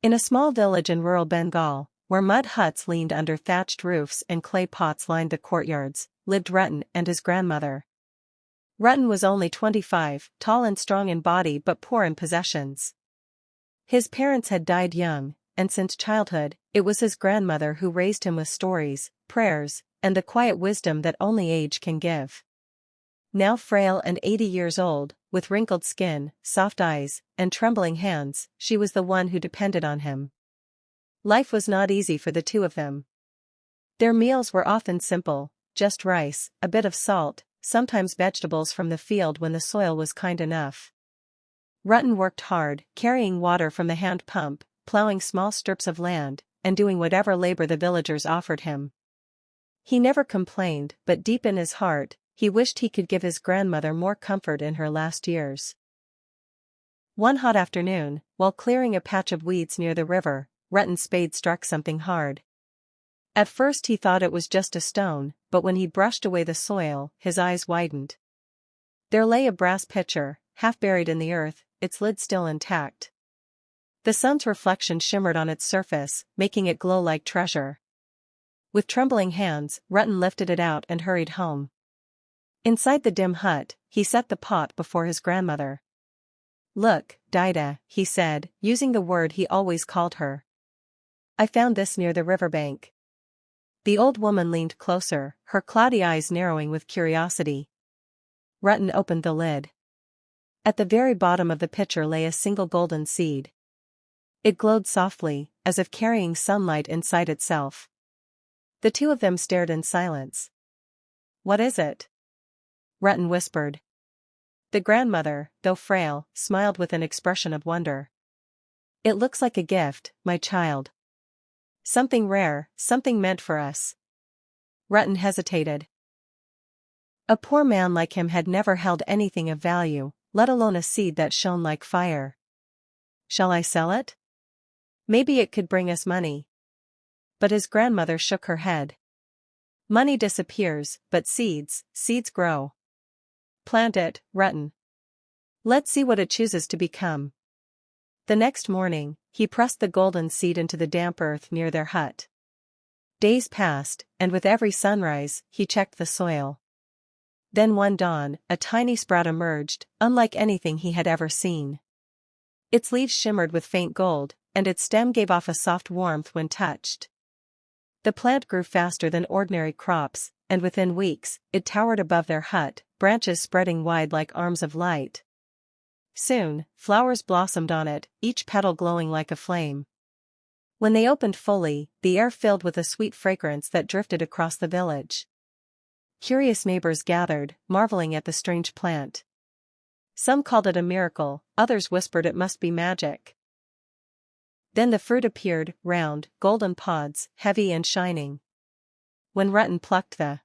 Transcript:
In a small village in rural Bengal, where mud huts leaned under thatched roofs and clay pots lined the courtyards, lived Ratan and his grandmother. Ratan was only 25, tall and strong in body but poor in possessions. His parents had died young, and since childhood, it was his grandmother who raised him with stories, prayers, and the quiet wisdom that only age can give. Now frail and 80 years old, with wrinkled skin, soft eyes, and trembling hands, she was the one who depended on him. Life was not easy for the two of them. Their meals were often simple, just rice, a bit of salt, sometimes vegetables from the field when the soil was kind enough. Ratan worked hard, carrying water from the hand pump, plowing small strips of land, and doing whatever labor the villagers offered him. He never complained, but deep in his heart, he wished he could give his grandmother more comfort in her last years. One hot afternoon, while clearing a patch of weeds near the river, Ratan's spade struck something hard. At first he thought it was just a stone, but when he brushed away the soil, his eyes widened. There lay a brass pitcher, half buried in the earth, its lid still intact. The sun's reflection shimmered on its surface, making it glow like treasure. With trembling hands, Ratan lifted it out and hurried home. Inside the dim hut, he set the pot before his grandmother. "Look, Dida," he said, using the word he always called her. "I found this near the riverbank." The old woman leaned closer, her cloudy eyes narrowing with curiosity. Ratan opened the lid. At the very bottom of the pitcher lay a single golden seed. It glowed softly, as if carrying sunlight inside itself. The two of them stared in silence. "What is it?" Ratan whispered. The grandmother, though frail, smiled with an expression of wonder. "It looks like a gift, my child. Something rare, something meant for us." Ratan hesitated. A poor man like him had never held anything of value, let alone a seed that shone like fire. "Shall I sell it? Maybe it could bring us money." But his grandmother shook her head. "Money disappears, but seeds grow. Plant it, Ratan. Let's see what it chooses to become." The next morning, he pressed the golden seed into the damp earth near their hut. Days passed, and with every sunrise, he checked the soil. Then one dawn, a tiny sprout emerged, unlike anything he had ever seen. Its leaves shimmered with faint gold, and its stem gave off a soft warmth when touched. The plant grew faster than ordinary crops, and within weeks, it towered above their hut, branches spreading wide like arms of light. Soon, flowers blossomed on it, each petal glowing like a flame. When they opened fully, the air filled with a sweet fragrance that drifted across the village. Curious neighbors gathered, marveling at the strange plant. Some called it a miracle, others whispered it must be magic. Then the fruit appeared, round, golden pods, heavy and shining. When Ratan plucked the